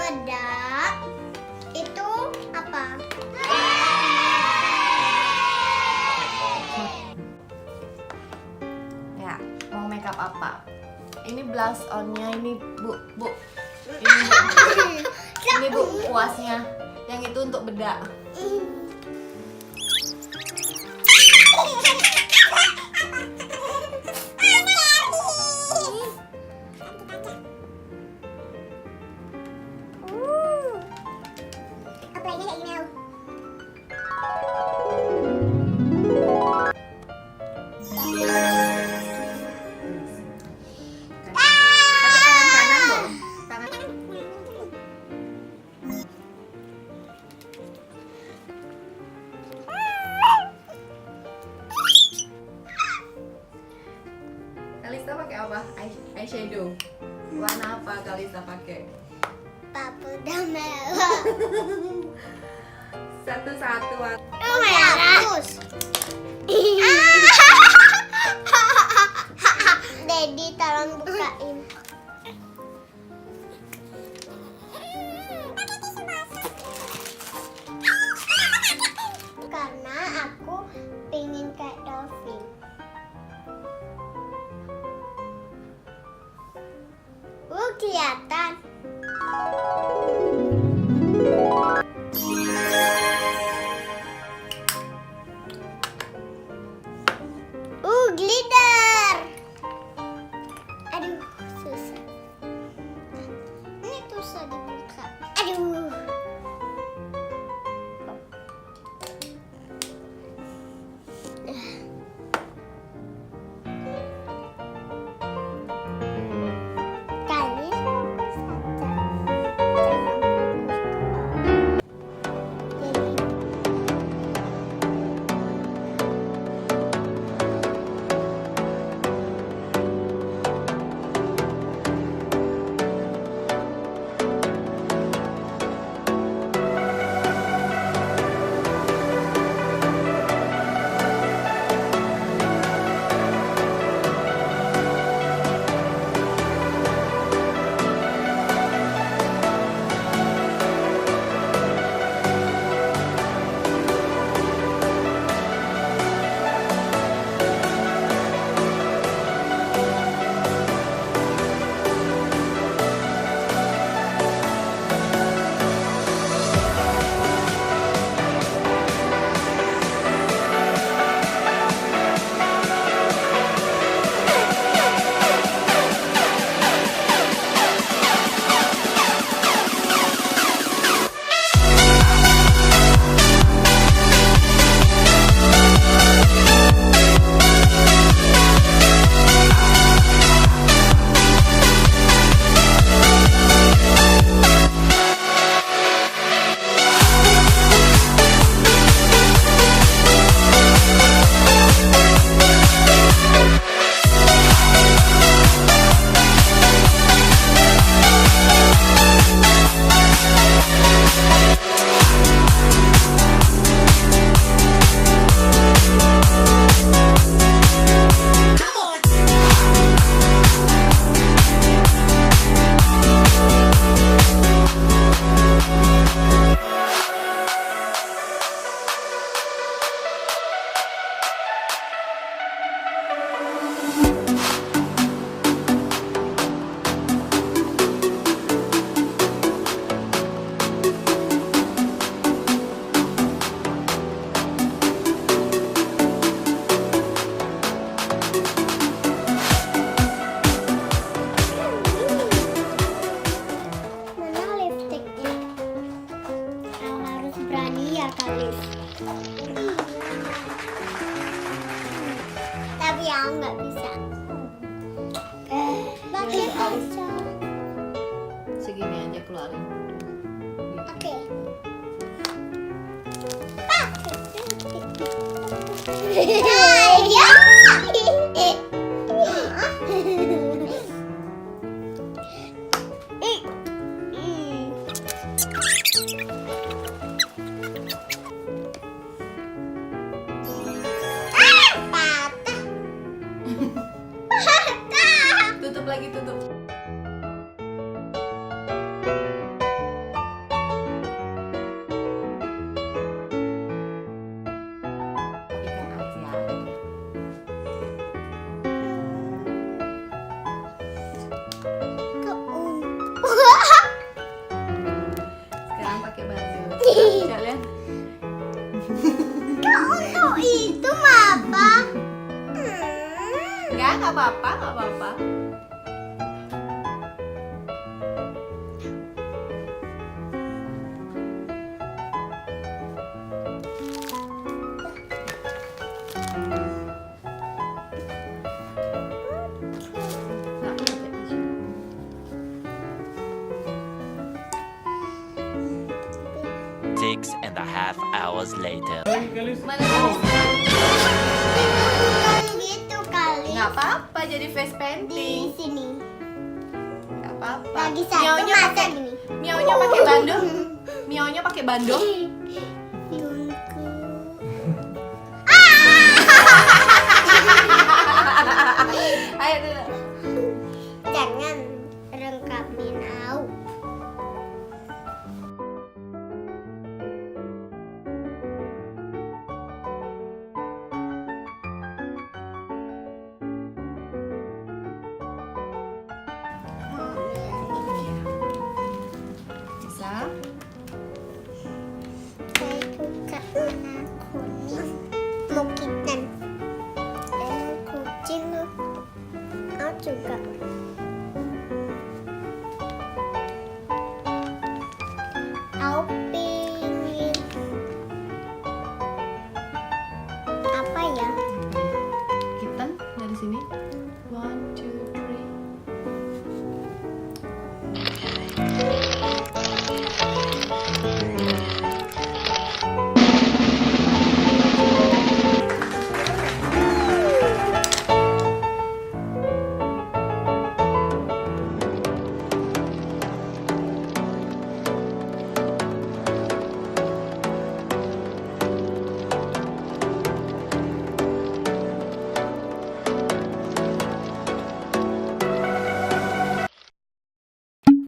bedak itu apa? Ya, mau makeup apa? Ini blush onnya, ini bu. Ini bu puasnya. Yang itu untuk bedak. Kalista pakai apa? Eyeshadow. Warna apa Kalista pakai? Papu dan merah. Satu-satu. Hapus. Daddy tolong bukain. Karena aku pengen kayak dolphin. Kelihatan. Glitter. Aduh, susah. Ini susah dibuka. Aduh. Tapi aku nggak bisa. Pakai aja. Segini aja keluarin. Oke. Ya. Tutup lagi, tutup. apa-apa, nggak apa-apa. Six and a half hours later. Mana Bukan gitu kali. nggak apa-apa jadi face Di painting. sini. Nggak apa-apa. Lagi satu Miaunya masa pakai gini. miaunya pakai bandung. Miaunya pakai bandung. Tunggu. Ayo dulu. Jangan rengkapin au. Bisa. Saya suka warna kuning mukitan dan kucing au juga. Au